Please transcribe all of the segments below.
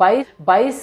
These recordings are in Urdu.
22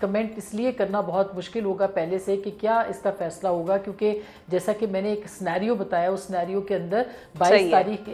کمنٹ اس لیے کرنا بہت مشکل ہوگا پہلے سے کہ کیا اس کا فیصلہ ہوگا، کیونکہ جیسا کہ میں نے ایک سنیریو بتایا، اس سنیریو کے اندر 22 تاریخ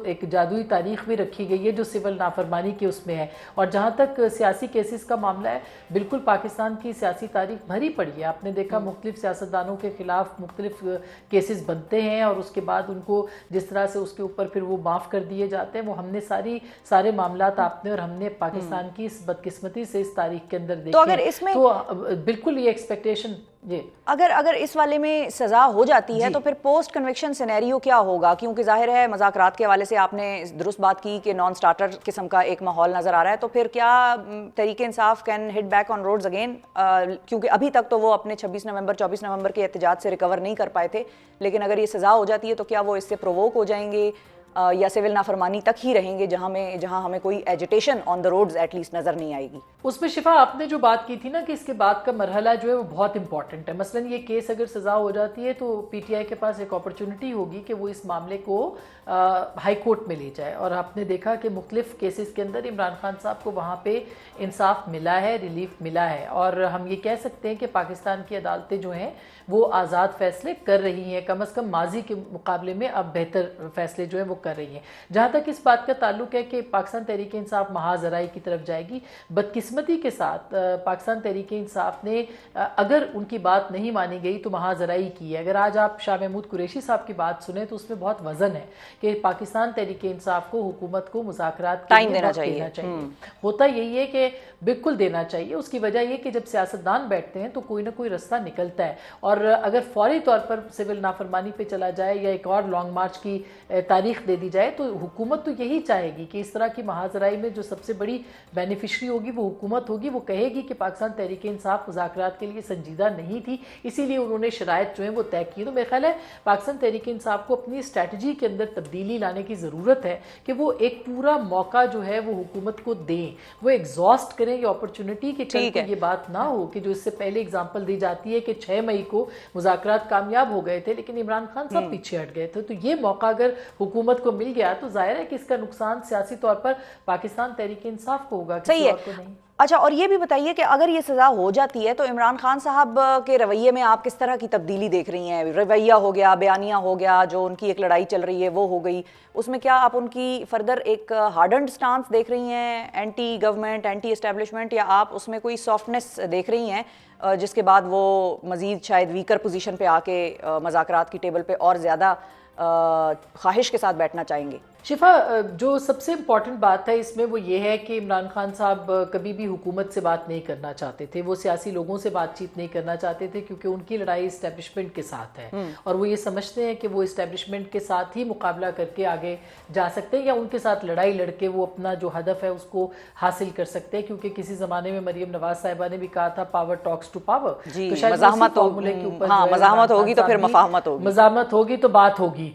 ایک جادوئی تاریخ بھی رکھی گئی ہے جو سول نافرمانی کے اس میں ہے. اور جہاں تک سیاسی کیسز کا معاملہ ہے، بالکل پاکستان کی سیاسی تاریخ بھری پڑی ہے. آپ نے دیکھا مختلف سیاستدانوں کے خلاف مختلف کیسز بنتے ہیں اور اس کے بعد ان کو جس طرح سے اس کے اوپر پھر وہ معاف کر دیے جاتے ہیں، وہ ہم نے سارے معاملات آپ نے اور ہم نے پاکستان کی اس بدقسمتی سے اس تاریخ کے اندر دیکھے. تو بالکل یہ ایکسپیکٹیشن اگر اس والے میں سزا ہو جاتی ہے تو پھر پوسٹ کنوکشن سینیریو کیا ہوگا؟ کیونکہ ظاہر ہے مذاکرات کے حوالے سے آپ نے درست بات کی کہ نان سٹارٹر قسم کا ایک ماحول نظر آ رہا ہے، تو پھر کیا Tehreek Insaf can hit back on roads again? کیونکہ ابھی تک تو وہ اپنے 24 نومبر کے احتجاج سے ریکور نہیں کر پائے تھے، لیکن اگر یہ سزا ہو جاتی ہے تو کیا وہ اس سے پرووک ہو جائیں گے یا سول نافرمانی تک ہی رہیں گے جہاں ہمیں کوئی agitation on the roads at least نظر نہیں آئے گی؟ اس میں شفا آپ نے جو بات کی تھی نا کہ اس کے بعد کا مرحلہ جو ہے وہ بہت امپورٹنٹ ہے. مثلا یہ کیس اگر سزا ہو جاتی ہے تو پی ٹی آئی کے پاس ایک اپرچونٹی ہوگی کہ وہ اس معاملے کو ہائی کورٹ میں لے جائے. اور آپ نے دیکھا کہ مختلف کیسز کے اندر عمران خان صاحب کو وہاں پہ انصاف ملا ہے، ریلیف ملا ہے، اور ہم یہ کہہ سکتے ہیں کہ پاکستان کی عدالتیں جو ہیں وہ آزاد فیصلے کر رہی ہیں، کم از کم ماضی کے مقابلے میں اب بہتر فیصلے جو ہیں وہ کر رہی ہیں. جہاں تک اس بات کا تعلق ہے کہ پاکستان تحریک انصاف محاذ ذرائی کی طرف جائے گی، بدقسمتی کے ساتھ پاکستان تحریک انصاف نے اگر ان کی بات نہیں مانی گئی تو محاذ ذرائی کی ہے. اگر آج آپ شاہ محمود قریشی صاحب کی بات سنیں تو اس میں بہت وزن ہے کہ پاکستان تحریک انصاف کو، حکومت کو مذاکرات کے لیے دینا چاہیے. ہوتا یہی ہے کہ بالکل دینا چاہیے. اس کی وجہ یہ کہ جب سیاستدان بیٹھتے ہیں تو کوئی نہ کوئی رستہ نکلتا ہے، اور اگر فوری طور پر سول نافرمانی پہ چلا جائے یا ایک اور لانگ مارچ کی تاریخ دے دی جائے تو حکومت تو یہی چاہے گی کہ اس طرح کی محاذ ذرائی میں جو سب سے بڑی بینیفیشری ہوگی وہ حکومت ہوگی. وہ کہے گی کہ پاکستان تحریک انصاف مذاکرات کے لیے سنجیدہ نہیں تھی، اسی لیے انہوں نے شرائط جو ہیں وہ طے کی. تو میرا خیال ہے پاکستان تحریک انصاف کو اپنی اسٹریٹجی کے اندر تبدیلی لانے کی ضرورت ہے کہ وہ ایک پورا موقع جو ہے وہ حکومت کو دیں، وہ ایگزاسٹ کریں یہ اپرچونٹی کہ کل کو یہ بات نہ ہو کہ جو اس سے پہلے اگزامپل دی جاتی ہے کہ 6 مئی کو مذاکرات کامیاب ہو گئے تھے لیکن عمران خان صاحب پیچھے ہٹ گئے تھے. تو یہ موقع اگر حکومت کو مل گیا تو ظاہر ہے کہ اس کا نقصان سیاسی طور پر پاکستان تحریک انصاف کو ہوگا، کسی اور کو نہیں. اچھا، اور یہ بھی بتائیے کہ اگر یہ سزا ہو جاتی ہے تو عمران خان صاحب کے رویے میں آپ کس طرح کی تبدیلی دیکھ رہی ہیں؟ رویہ ہو گیا، بیانیہ ہو گیا، جو ان کی ایک لڑائی چل رہی ہے وہ ہو گئی، اس میں کیا آپ ان کی فردر ایک ہارڈنڈ سٹانس دیکھ رہی ہیں اینٹی گورنمنٹ، اینٹی اسٹیبلشمنٹ، یا آپ اس میں کوئی سافٹنس دیکھ رہی ہیں جس کے بعد وہ مزید شاید ویکر پوزیشن پہ آ کے مذاکرات کی ٹیبل پہ اور زیادہ خواہش کے ساتھ بیٹھنا چاہیں گے؟ شفا، جو سب سے امپورٹنٹ بات ہے اس میں وہ یہ ہے کہ عمران خان صاحب کبھی بھی حکومت سے بات نہیں کرنا چاہتے تھے، وہ سیاسی لوگوں سے بات چیت نہیں کرنا چاہتے تھے کیونکہ ان کی لڑائی اسٹیبلشمنٹ کے ساتھ ہے، اور وہ یہ سمجھتے ہیں کہ وہ اسٹیبلشمنٹ کے ساتھ ہی مقابلہ کر کے آگے جا سکتے ہیں یا ان کے ساتھ لڑائی لڑ کے وہ اپنا جو ہدف ہے اس کو حاصل کر سکتے ہیں. کیونکہ کسی زمانے میں مریم نواز صاحبہ نے بھی کہا تھا پاور ٹاکس ٹو پاور، تو شاید مزاحمت ہوگی تو پھر مفاہمت ہوگی، مزاحمت ہوگی تو بات ہوگی.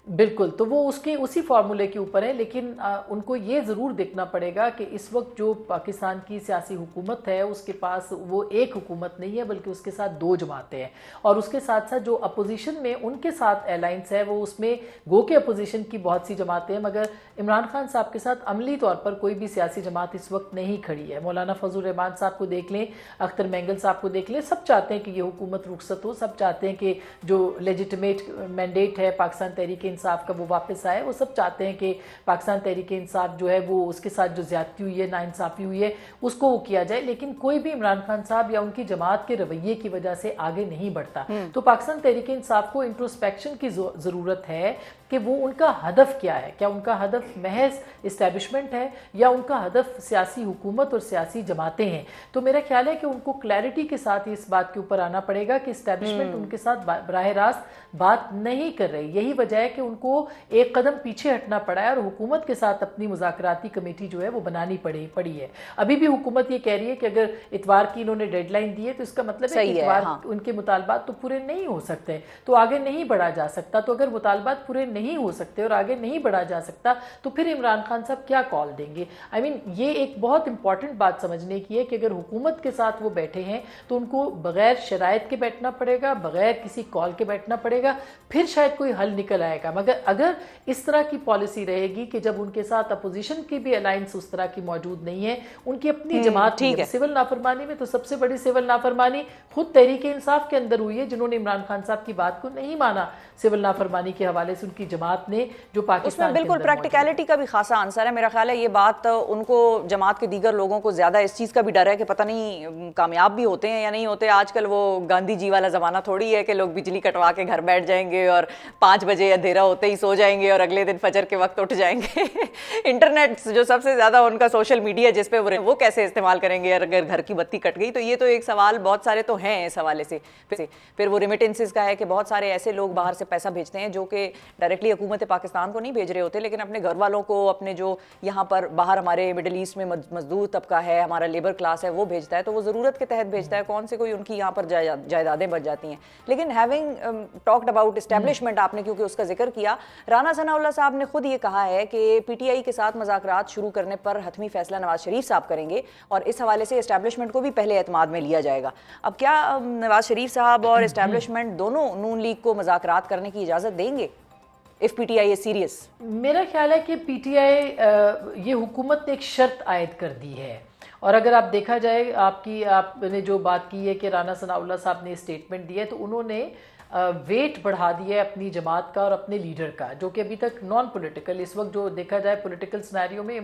بالکل، تو وہ اسی فارمولے کے اوپر ہے. لیکن ان کو یہ ضرور دیکھنا پڑے گا کہ اس وقت جو پاکستان کی سیاسی حکومت ہے اس کے پاس وہ ایک حکومت نہیں ہے بلکہ اس کے ساتھ 2 جماعتیں ہیں، اور اس کے ساتھ ساتھ جو اپوزیشن میں ان کے ساتھ الائنس ہے وہ اس میں گو کہ اپوزیشن کی بہت سی جماعتیں ہیں، مگر عمران خان صاحب کے ساتھ عملی طور پر کوئی بھی سیاسی جماعت اس وقت نہیں کھڑی ہے. مولانا فضل الرحمان صاحب کو دیکھ لیں، اختر مینگل صاحب کو دیکھ لیں، سب چاہتے ہیں کہ یہ حکومت رخصت ہو، سب چاہتے ہیں کہ جو لیجیٹمیٹ مینڈیٹ ہے پاکستان تحریک انصاف کا وہ واپس آئے، وہ سب چاہتے ہیں کہ پاکستان تحریک انصاف جو ہے وہ اس کے ساتھ جو زیادتی ہوئی ہے، ناانصافی ہوئی ہے، اس کو وہ کیا جائے. لیکن کوئی بھی عمران خان صاحب یا ان کی جماعت کے رویے کی وجہ سے آگے نہیں بڑھتا. تو پاکستان تحریک انصاف کو انٹروسپیکشن کی ضرورت ہے کہ وہ ان کا ہدف کیا ہے. کیا ان کا ہدف محض اسٹیبلشمنٹ ہے یا ان کا ہدف سیاسی حکومت اور سیاسی جماعتیں ہیں؟ تو میرا خیال ہے کہ ان کو کلیئرٹی کے ساتھ اس بات کے اوپر آنا پڑے گا کہ اسٹیبلشمنٹ ان کے ساتھ براہ راست بات نہیں کر رہی. یہی وجہ ہے کہ ان کو ایک قدم پیچھے ہٹنا پڑا ہے اور حکومت کے ساتھ اپنی مذاکراتی کمیٹی جو ہے وہ بنانی پڑی ہے. ابھی بھی حکومت یہ کہہ رہی ہے کہ اگر اتوار کی انہوں نے ڈیڈ لائن دی ہے تو اس کا مطلب ہے کہ اتوار ان کے مطالبات تو پورے نہیں ہو سکتے، تو آگے نہیں بڑھا جا سکتا. تو اگر مطالبات پورے نہیں نہیں ہو سکتے اور آگے نہیں بڑھا جا سکتا تو پھر عمران خان صاحب کیا کال دیں گے؟ یہ ایک بہت امپورٹنٹ بات سمجھنے کی ہے کہ اگر حکومت کے ساتھ وہ بیٹھے ہیں تو ان کو بغیر شرائط کے بیٹھنا پڑے گا، بغیر کسی کال کے بیٹھنا پڑے گا، پھر شاید کوئی حل نکل آئے گا۔ مگر اگر اس طرح کی پالیسی رہے گی کہ جب ان کے ساتھ اپوزیشن کی بھی الائنس اس طرح کی موجود نہیں ہے، ان کی اپنی جماعت ہے سول نافرمانی میں، تو سب سے بڑی سول نافرمانی خود تحریک انصاف کے اندر ہوئی ہے، جنہوں نے عمران خان صاحب کی بات کو نہیں مانا سول نافرمانی کے حوالے سے، ان کی جماعت نے جو پاکستان بالکل پریکٹیکلٹی کا بھی خاصا آنسر ہے۔ میرا خیال ہے یہ بات ان کو جماعت کے دیگر لوگوں کو زیادہ اس چیز کا بھی ڈر ہے کہ پتہ نہیں کامیاب بھی ہوتے ہیں یا نہیں ہوتے۔ آج کل وہ گاندھی جی والا زمانہ تھوڑی ہے کہ لوگ بجلی کٹوا کے گھر بیٹھ جائیں گے اور 5 بجے اندھیرا ہوتے ہی سو جائیں گے اور اگلے دن فجر کے وقت اٹھ جائیں گے۔ انٹرنیٹ جو سب سے زیادہ ان کا سوشل میڈیا جس پہ وہ کیسے استعمال کریں گے اگر گھر کی بتی کٹ گئی؟ تو یہ تو ایک سوال بہت سارے تو ہیں اس حوالے سے۔ پھر وہ ریمیٹنسز کا ہے کہ بہت سارے ایسے لوگ باہر سے پیسہ بھیجتے ہیں جو کہ ڈائریکٹلی حکومت پاکستان کو نہیں بھیج رہے ہوتے، لیکن اپنے گھر والوں کو، اپنے جو یہاں پر باہر ہمارے مڈل ایسٹ میں مزدور طبقہ ہے، ہمارا لیبر کلاس ہے، وہ بھیجتا ہے، تو وہ ضرورت کے تحت بھیجتا ہے، کون سے کوئی ان کی یہاں پر جائیدادیں بچ جاتی ہیں۔ لیکن ہیونگ ٹاکڈ اباؤٹ اسٹیبلشمنٹ، آپ نے کیونکہ اس کا ذکر کیا، رانا ثناء اللہ صاحب نے خود یہ کہا ہے کہ پی ٹی آئی کے ساتھ مذاکرات شروع کرنے پر حتمی فیصلہ نواز شریف صاحب کریں گے اور اس حوالے سے اسٹیبلشمنٹ کو بھی پہلے اعتماد میں لیا جائے گا۔ اب کیا نواز شریف صاحب اور اسٹیبلشمنٹ دونوں نون لیگ کو مذاکرات کرنے کی اجازت دیں گے if PTI is serious؟ میرا خیال ہے کہ پی ٹی آئی یہ حکومت نے ایک شرط عائد کر دی ہے، اور اگر آپ دیکھا جائے آپ نے جو بات کی ہے کہ رانا ثناء اللہ صاحب نے اسٹیٹمنٹ دی ہے، تو انہوں نے ویٹ بڑھا دیا ہے اپنی جماعت کا اور اپنے لیڈر کا، جو کہ ابھی تک نان پولیٹیکل، اس وقت جو دیکھا جائے پولیٹیکل سینیریو میں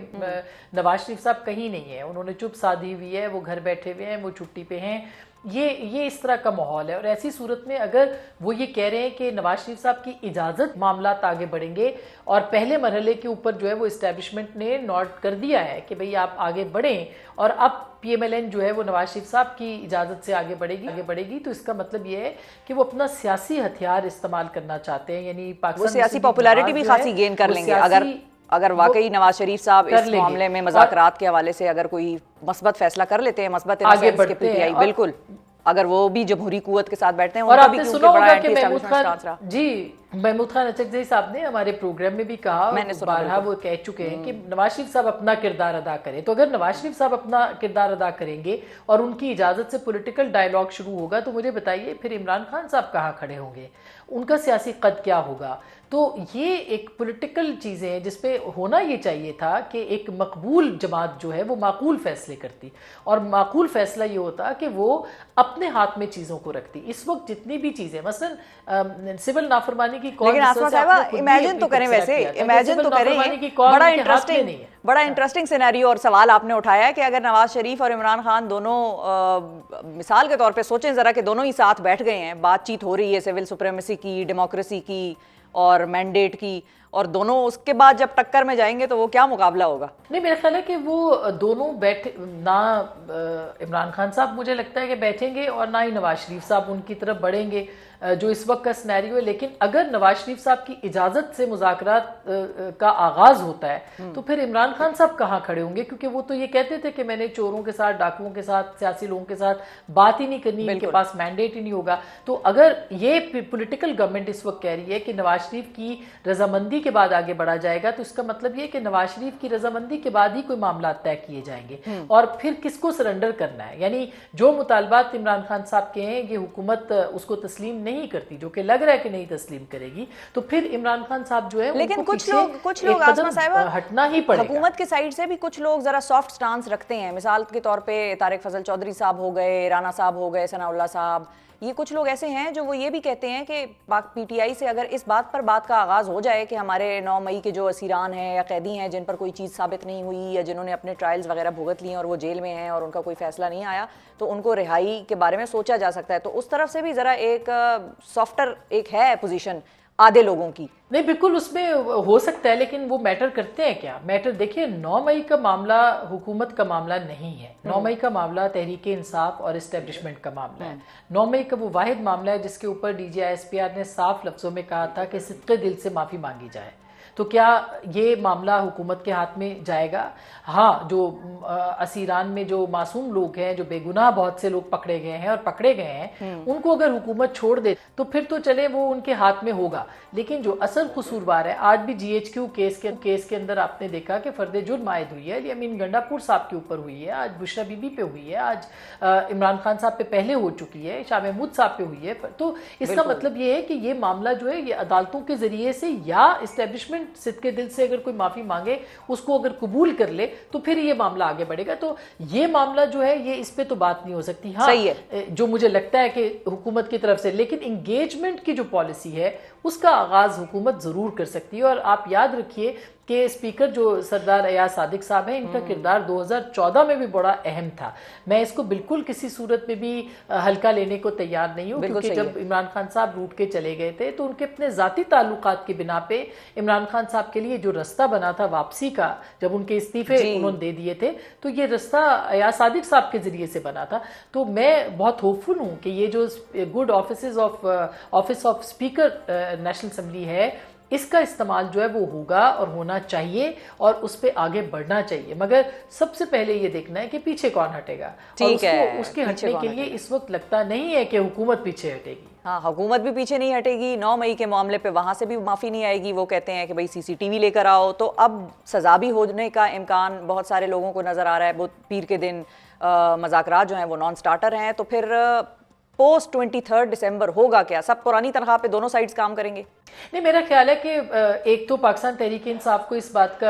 نواز شریف صاحب کہیں نہیں ہے، انہوں نے چپ سادھی ہوئی ہے، وہ گھر بیٹھے ہوئے ہیں، وہ چھٹی پہ ہیں، یہ اس طرح کا ماحول ہے۔ اور ایسی صورت میں اگر وہ یہ کہہ رہے ہیں کہ نواز شریف صاحب کی اجازت معاملات آگے بڑھیں گے، اور پہلے مرحلے کے اوپر جو ہے وہ اسٹیبلشمنٹ نے نوٹ کر دیا ہے کہ بھئی آپ آگے بڑھیں، اور اب پی ایم ایل این جو ہے وہ نواز شریف صاحب کی اجازت سے آگے بڑھے گی، تو اس کا مطلب یہ ہے کہ وہ اپنا سیاسی ہتھیار استعمال کرنا چاہتے ہیں، یعنی وہ سیاسی پاپولیرٹی بھی خاصی گین کر لیں گے اگر واقعی نواز شریف صاحب اس معاملے میں مذاکرات کے حوالے سے اگر کوئی مثبت فیصلہ کر لیتے ہیں، مثبت آگے بڑھتے پی ٹی آئی بالکل اگر وہ بھی جمہوری قوت کے ساتھ بیٹھتے ہیں۔ اور آپ نے سنا ہوگا کہ محمود خان اچکزئی صاحب نے ہمارے پروگرام میں بھی کہا، بارہا وہ کہہ چکے ہیں کہ نواز شریف صاحب اپنا کردار ادا کریں، تو اگر نواز شریف صاحب اپنا کردار ادا کریں گے اور ان کی اجازت سے پولیٹیکل ڈائیلاگ شروع ہوگا، تو مجھے بتائیے پھر عمران خان صاحب کہاں کھڑے ہوں گے، ان کا سیاسی قد کیا ہوگا؟ تو یہ ایک پولیٹیکل چیزیں ہیں جس پہ ہونا یہ چاہیے تھا کہ ایک مقبول جماعت جو ہے وہ معقول فیصلے کرتی، اور معقول فیصلہ یہ ہوتا کہ وہ اپنے ہاتھ میں چیزوں کو رکھتی۔ اس وقت جتنی بھی چیزیں مثلا سول نافرمانی کی کون، لیکن آسما صاحبہ امیجن تو کریں، ویسے امیجن تو کریں، بڑا انٹرسٹنگ سینیریو اور سوال آپ نے اٹھایا ہے کہ اگر نواز شریف اور عمران خان دونوں مثال کے طور پہ سوچیں ذرا کہ دونوں ہی ساتھ بیٹھ گئے ہیں، بات چیت ہو رہی ہے سول سپریمیسی کی، ڈیموکریسی کی اور مینڈیٹ کی، اور دونوں اس کے بعد جب ٹکر میں جائیں گے تو وہ کیا مقابلہ ہوگا؟ نہیں، میرا خیال ہے کہ وہ دونوں بیٹھے، نہ عمران خان صاحب مجھے لگتا ہے کہ بیٹھیں گے اور نہ ہی نواز شریف صاحب ان کی طرف بڑھیں گے، جو اس وقت کا سینیریو ہے۔ لیکن اگر نواز شریف صاحب کی اجازت سے مذاکرات کا آغاز ہوتا ہے تو پھر عمران خان صاحب کہاں کھڑے ہوں گے؟ کیونکہ وہ تو یہ کہتے تھے کہ میں نے چوروں کے ساتھ، ڈاکوؤں کے ساتھ، سیاسی لوگوں کے ساتھ بات ہی نہیں کرنی، ان کے پاس مینڈیٹ ہی نہیں ہوگا۔ تو اگر یہ پولیٹیکل گورنمنٹ اس وقت کہہ رہی ہے کہ نواز شریف کی رضامندی کے بعد آگے بڑھا جائے گا، تو اس کا مطلب یہ کہ نواز شریف کی رضامندی کے بعد ہی کوئی معاملات طے کیے جائیں گے، اور پھر کس کو سرنڈر کرنا ہے، یعنی جو مطالبات عمران خان صاحب کے ہیں یہ حکومت اس کو تسلیم نہیں کرتی، جو کہ لگ رہا ہے کہ نہیں تسلیم کرے گی، تو پھر عمران خان صاحب جو ہے لیکن کچھ لوگ آسما صاحبہ ہٹنا ہی پڑے گا۔ حکومت کے سائیڈ سے بھی کچھ لوگ ذرا سافٹ سٹانس رکھتے ہیں، مثال کے طور پہ طارق فضل چودھری صاحب ہو گئے، رانا صاحب ہو گئے، ثناء اللہ صاحب، یہ کچھ لوگ ایسے ہیں جو وہ یہ بھی کہتے ہیں کہ پی ٹی آئی سے اگر اس بات کا آغاز ہو جائے کہ ہمارے 9 مئی کے جو اسیران ہیں یا قیدی ہیں جن پر کوئی چیز ثابت نہیں ہوئی یا جنہوں نے اپنے ٹرائلز وغیرہ بھگت لیے اور وہ جیل میں ہیں اور ان کا کوئی فیصلہ نہیں آیا، تو ان کو رہائی کے بارے میں سوچا جا سکتا ہے، تو اس طرف سے بھی ذرا ایک سافٹر ایک ہے پوزیشن آدھے لوگوں کی۔ نہیں، بالکل اس میں ہو سکتا ہے، لیکن وہ میٹر کرتے ہیں کیا؟ میٹر دیکھیے، 9 مئی کا معاملہ حکومت کا معاملہ نہیں ہے، 9 مئی کا معاملہ تحریک انصاف اور اسٹیبلشمنٹ کا معاملہ ہے۔ 9 مئی کا وہ واحد معاملہ ہے جس کے اوپر D G I S P R نے صاف لفظوں میں کہا تھا کہ صدقے دل سے معافی مانگی جائے، تو تو کیا یہ معاملہ حکومت کے ہاتھ میں جائے گا؟ ہاں، جو اسیران میں جو معصوم لوگ ہیں، جو بے گناہ بہت سے لوگ پکڑے گئے ہیں اور پکڑے گئے ہیں، ان کو اگر حکومت چھوڑ دے تو پھر تو چلے وہ ان کے ہاتھ میں ہوگا، لیکن جو اصل قصوروار ہے، آج بھی جی ایچ کیو کیس کے اندر آپ نے دیکھا کہ فرد جرم عائد ہوئی ہے، یمین گنڈا پور صاحب کے اوپر ہوئی ہے، آج بشرا بی بی پہ ہوئی ہے، آج عمران خان صاحب پہ پہلے ہو چکی ہے، شاہ محمود صاحب پہ ہوئی ہے. تو اس کا مطلب یہ ہے کہ یہ معاملہ جو ہے یہ عدالتوں کے ذریعے سے یا اسٹیبلشمنٹ صدقے دل سے اگر کوئی معافی مانگے، اس کو اگر قبول کر لے تو پھر یہ معاملہ آگے بڑھے گا. تو یہ معاملہ جو ہے یہ اس پہ تو بات نہیں ہو سکتی. ہاں، جو مجھے لگتا ہے کہ حکومت کی طرف سے، لیکن انگیجمنٹ کی جو پالیسی ہے اس کا آغاز حکومت ضرور کر سکتی ہے. اور آپ یاد رکھیے کہ اسپیکر جو سردار ایاز صادق صاحب ہیں، ان کا کردار 2014 میں بھی بڑا اہم تھا. میں اس کو بالکل کسی صورت میں بھی ہلکا لینے کو تیار نہیں ہوں، کیونکہ جب عمران خان صاحب روٹ کے چلے گئے تھے تو ان کے اپنے ذاتی تعلقات کی بنا پہ عمران خان صاحب کے لیے جو رستہ بنا تھا واپسی کا، جب ان کے استعفے انہوں نے دے دیے تھے، تو یہ رستہ ایاز صادق صاحب کے ذریعے سے بنا تھا. تو میں بہت ہوپ فل ہوں کہ یہ جو good office of speaker national assembly ہے، اس کا استعمال جو ہے وہ ہوگا اور ہونا چاہیے اور اس پہ آگے بڑھنا چاہیے. مگر سب سے پہلے یہ دیکھنا ہے کہ پیچھے کون ہٹے گا، اور اس کے ہٹنے کے لیے اس وقت لگتا نہیں ہے کہ حکومت پیچھے ہٹے گی. ہاں، حکومت بھی پیچھے نہیں ہٹے گی. 9 مئی کے معاملے پہ وہاں سے بھی معافی نہیں آئے گی. وہ کہتے ہیں کہ بھئی سی سی ٹی وی لے کر آؤ. تو اب سزا بھی ہونے کا امکان بہت سارے لوگوں کو نظر آ رہا ہے. وہ پیر کے دن مذاکرات جو ہیں وہ نان سٹارٹر ہیں. تو پھر پوسٹ 23 دسمبر ہوگا کیا؟ سب پرانی تنخواہ پہ دونوں سائڈز کام کریں گے؟ نہیں، میرا خیال ہے کہ ایک تو پاکستان تحریک انصاف کو اس بات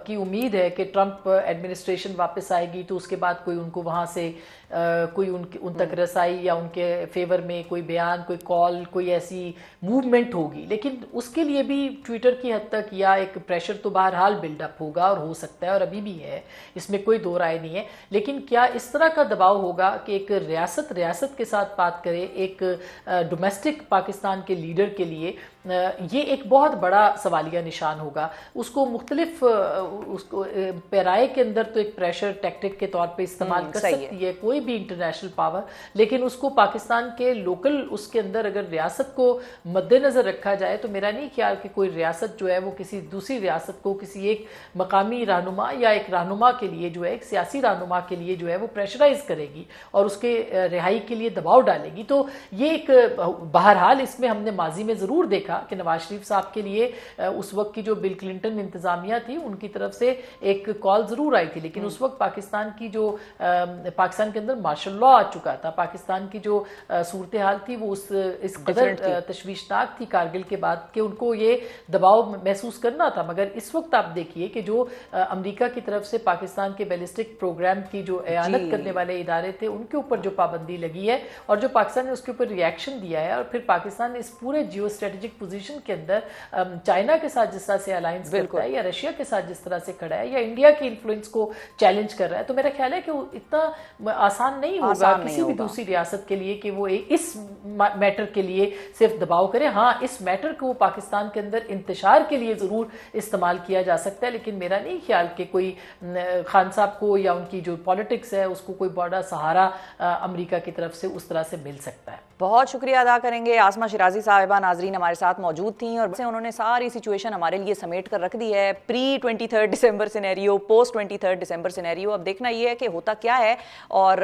کی امید ہے کہ ٹرمپ ایڈمنسٹریشن واپس آئے گی تو اس کے بعد کوئی ان کو وہاں سے کوئی ان تک رسائی یا ان کے فیور میں کوئی بیان، کوئی کال، کوئی ایسی موومنٹ ہوگی. لیکن اس کے لیے بھی ٹویٹر کی حد تک یا ایک پریشر تو بہرحال بلڈ اپ ہوگا اور ہو سکتا ہے اور ابھی بھی ہے، اس میں کوئی دو رائے نہیں ہے. لیکن کیا اس طرح کا دباؤ ہوگا کہ ایک ریاست کے ساتھ بات کرے ایک ڈومیسٹک پاکستان کے لیڈر کے لیے؟ یہ ایک بہت بڑا سوالیہ نشان ہوگا. اس کو مختلف پیرائے کے اندر تو ایک پریشر ٹیکٹک کے طور پہ استعمال کر سکتی ہے کوئی بھی انٹرنیشنل پاور، لیکن اس کو پاکستان کے لوکل اس کے اندر اگر ریاست کو مد نظر رکھا جائے تو میرا نہیں خیال کہ کوئی ریاست جو ہے وہ کسی دوسری ریاست کو کسی ایک مقامی رہنما یا ایک رہنما کے لیے جو ہے، ایک سیاسی رہنما کے لیے جو ہے وہ پریشرائز کرے گی اور اس کے رہائی کے لیے دباؤ ڈالے گی. تو یہ ایک بہرحال اس میں ہم نے ماضی میں ضرور دیکھا کہ نواز شریف صاحب کے لیے اس وقت کی جو بل کلنٹن انتظامیہ تھی ان کی طرف سے ایک کال ضرور آئی تھی، لیکن اس وقت پاکستان کے اندر مارشل لا آ چکا تھا. پاکستان کی جو صورتحال تھی وہ اس قدر تشویشناک تھی کارگل کے بعد کہ ان کو یہ دباؤ محسوس کرنا تھا. مگر اس وقت آپ دیکھیے کہ جو امریکہ کی طرف سے پاکستان کے بیلسٹک پروگرام کی جو اعانت کرنے والے ادارے تھے ان کے اوپر جو پابندی لگی ہے اور جو پاکستان نے اس کے اوپر ریئیکشن دیا ہے، اور پھر پاکستان نے اس پورے جیو اسٹریٹجک پوزیشن کے اندر چائنا کے ساتھ جس طرح سے الائنس کرتا ہے یا رشیا کے ساتھ جس طرح سے کھڑا ہے یا انڈیا کی انفلوئنس کو چیلنج کر رہا ہے، تو میرا خیال ہے کہ وہ اتنا آسان نہیں ہوگا کسی بھی دوسری ریاست کے لیے کہ وہ اس میٹر کے لیے صرف دباؤ کرے. ہاں، اس میٹر کو پاکستان کے اندر انتشار کے لیے ضرور استعمال کیا جا سکتا ہے، لیکن میرا نہیں خیال کہ کوئی خان صاحب کو یا ان کی جو پالیٹکس ہے اس کو کوئی بڑا سہارا امریکہ کی طرف سے اس طرح سے مل سکتا ہے. بہت شکریہ ادا کریں گے. عاصمہ شیرازی صاحبہ ناظرین ہمارے ساتھ موجود تھیں اور انہوں نے ساری سچویشن ہمارے لیے سمیٹ کر رکھ دی ہے. پری 23 دسمبر سینیریو، پوسٹ 23 دسمبر سینیریو. اب دیکھنا یہ ہے کہ ہوتا کیا ہے، اور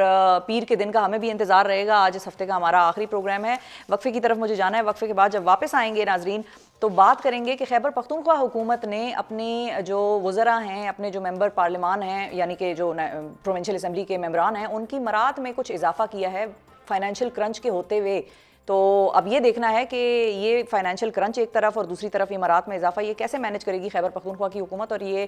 پیر کے دن کا ہمیں بھی انتظار رہے گا. آج اس ہفتے کا ہمارا آخری پروگرام ہے. وقفے کی طرف مجھے جانا ہے. وقفے کے بعد جب واپس آئیں گے ناظرین تو بات کریں گے کہ خیبر پختونخوا حکومت نے اپنے جو وزراء ہیں، اپنے جو ممبر پارلیمان ہیں، یعنی کہ جو پروونشل اسمبلی کے ممبران ہیں، ان کی مراد میں کچھ اضافہ کیا ہے فائنینشیل کرنچ کے ہوتے ہوئے. تو اب یہ دیکھنا ہے کہ یہ فائنینشیل کرنچ ایک طرف اور دوسری طرف امارات میں اضافہ، یہ کیسے مینج کرے گی خیبر پختونخوا کی حکومت اور یہ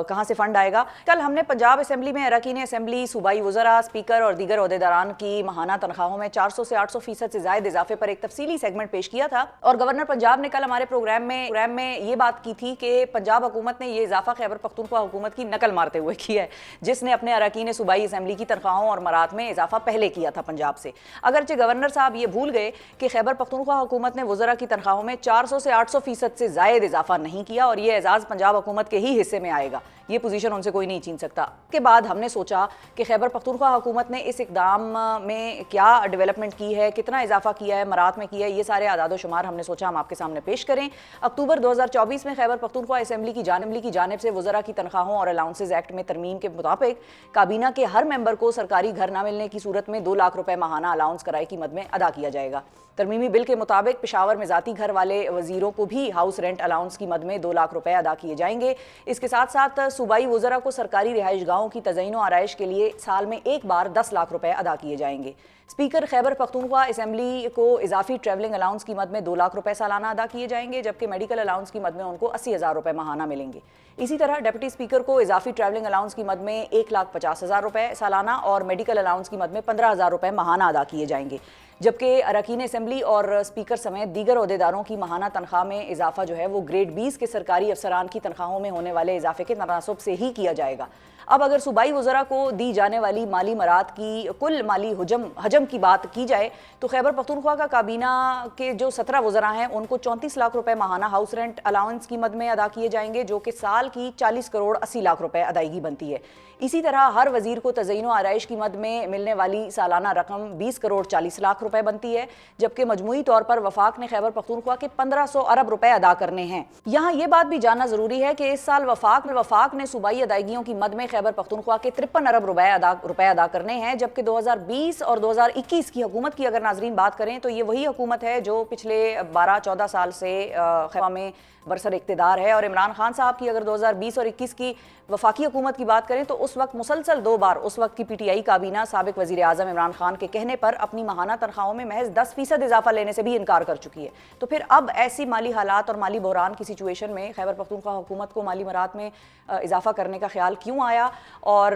کہاں سے فنڈ آئے گا. کل ہم نے پنجاب اسمبلی میں اراکین اسمبلی، صوبائی وزراء، اسپیکر اور دیگر عہدیداران کی ماہانہ تنخواہوں میں 400 سے 800% سے زائد اضافے پر ایک تفصیلی سیگمنٹ پیش کیا تھا. اور گورنر پنجاب نے کل ہمارے پروگرام میں یہ بات کی تھی کہ پنجاب حکومت نے یہ اضافہ خیبر پختونخوا حکومت کی نقل مارتے ہوئے کیا ہے، جس نے اپنے اراکین صوبائی اسمبلی کی تنخواہوں اور مراد میں اضافہ پہلے کیا تھا پنجاب سے. اگرچہ گورنر صاحب یہ بھول گئے کہ خیبر پختونخوا حکومت نے وزراء کی تنخواہوں میں 400 سے 800% سے زائد اضافہ نہیں کیا اور یہ اعزاز پنجاب حکومت کے ہی حصے میں آئے گا. یہ پوزیشن ان سے کوئی نہیں چھین سکتا. کے بعد ہم نے سوچا کہ خیبر پختونخوا حکومت نے اس اقدام میں کیا ڈیولپمنٹ کی ہے, کتنا اضافہ کیا ہے, مراعات میں کیا ہے, یہ سارے اعداد و شمار ہم نے سوچا ہم آپ کے سامنے پیش کریں. اکتوبر 2024 میں خیبر پختونخوا اسمبلی کی جانب سے وزراء کی تنخواہوں اور الاؤنسز ایکٹ میں ترمیم کے مطابق کابینہ کے ہر ممبر کو سرکاری گھر نہ ملنے کی صورت میں 2 لاکھ روپے ماہانہ الاؤنس کرائے کی مد میں ادا کیا جائے گا. ترمیمی بل کے مطابق پشاور میں ذاتی گھر والے وزیروں کو بھی ہاؤس رینٹ الاؤنس کی مد میں 2 لاکھ روپے ادا کیے جائیں گے. اس کے ساتھ ساتھ صوبائی وزراء کو سرکاری رہائش گاہوں کی تزئین و آرائش کے لیے سال میں ایک بار 10 لاکھ روپے ادا کیے جائیں گے. اسپیکر خیبر پختونخوا اسمبلی کو اضافی ٹریولنگ الاؤنس کی مد میں 2 لاکھ روپے سالانہ ادا کیے جائیں گے, جبکہ میڈیکل الاؤنس کی مد میں ان کو 80,000 روپے ماہانہ ملیں گے. اسی طرح ڈپٹی اسپیکر کو اضافی ٹریولنگ الاؤنس کی مد میں 1,50,000 روپے سالانہ اور میڈیکل الاؤنس کی مد میں 15,000 روپے ماہانہ ادا کیے جائیں گے, جبکہ اراکین اسمبلی اور اسپیکر سمیت دیگر عہدیداروں کی ماہانہ تنخواہ میں اضافہ جو ہے وہ گریڈ 20 کے سرکاری افسران کی تنخواہوں میں ہونے والے اضافے کے تناسب سے ہی کیا جائے گا. اب اگر صوبائی وزراء کو دی جانے والی مالی مراعات کی کل مالی حجم کی بات کی جائے تو خیبر پختونخوا کا کابینہ کے جو 17 وزراء ہیں ان کو 34 لاکھ روپے ماہانہ ہاؤس رینٹ الاؤنس کی مد میں ادا کیے جائیں گے, جو کہ سال کی 40 کروڑ 80 لاکھ روپے ادائیگی بنتی ہے. اسی طرح ہر وزیر کو تزئین و آرائش کی مد میں ملنے والی سالانہ رقم 20 کروڑ 40 لاکھ روپے بنتی ہے, جبکہ مجموعی طور پر وفاق نے خیبر پختونخوا کے 1500 ارب روپے ادا کرنے ہیں. یہاں یہ بات بھی جاننا ضروری ہے کہ اس سال وفاق نے صوبائی ادائیگیوں کی مد میں خیبر پختونخوا کے 53 ارب روپے ادا کرنے ہیں, جبکہ 2020 اور 2021 کی حکومت کی اگر ناظرین بات کریں تو یہ وہی حکومت ہے جو پچھلے 12-14 سال سے خیبر میں برسر اقتدار ہے. اور عمران خان صاحب کی اگر 2020 اور 21 کی وفاقی حکومت کی بات کریں تو اس وقت مسلسل 2 بار اس وقت کی پی ٹی آئی کابینہ سابق وزیر اعظم عمران خان کے کہنے پر اپنی ماہانہ تنخواہوں میں محض 10% اضافہ لینے سے بھی انکار کر چکی ہے. تو پھر اب ایسی مالی حالات اور مالی بحران کی سچویشن میں خیبر پختونخوا حکومت کو مالی مراعات میں اضافہ کرنے کا خیال کیوں آیا, اور